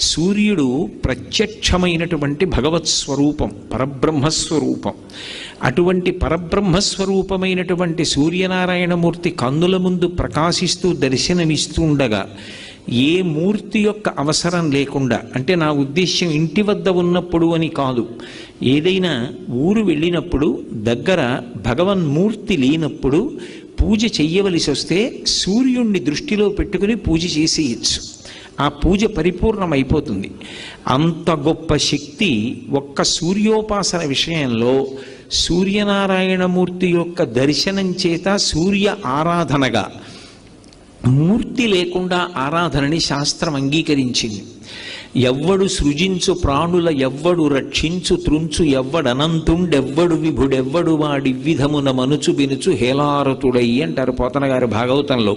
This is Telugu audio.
సూర్యుడు ప్రత్యక్షమైనటువంటి భగవత్ స్వరూపం, పరబ్రహ్మస్వరూపం. అటువంటి పరబ్రహ్మస్వరూపమైనటువంటి సూర్యనారాయణమూర్తి కన్నుల ముందు ప్రకాశిస్తూ దర్శనమిస్తూ ఉండగా ఏ మూర్తి యొక్క అవసరం లేకుండా, అంటే నా ఉద్దేశ్యం ఇంటి వద్ద ఉన్నప్పుడు అని కాదు, ఏదైనా ఊరు వెళ్ళినప్పుడు దగ్గర భగవన్మూర్తి లేనప్పుడు పూజ చెయ్యవలసి వస్తే సూర్యుణ్ణి దృష్టిలో పెట్టుకుని పూజ చేసేయచ్చు. ఆ పూజ పరిపూర్ణమైపోతుంది. అంత గొప్ప శక్తి ఒక్క సూర్యోపాసన విషయంలో సూర్యనారాయణమూర్తి యొక్క దర్శనం చేత సూర్య ఆరాధనగా, మూర్తి లేకుండా ఆరాధనని శాస్త్రం అంగీకరించింది. ఎవ్వడు సృజించు ప్రాణుల ఎవ్వడు రక్షించు త్రుంచు ఎవ్వడనంతుండెవ్వడు విభుడెవ్వడు వాడి విధమున మనుచు బినుచు హేలారతుడై అంటారు పోతన గారి భాగవతంలో.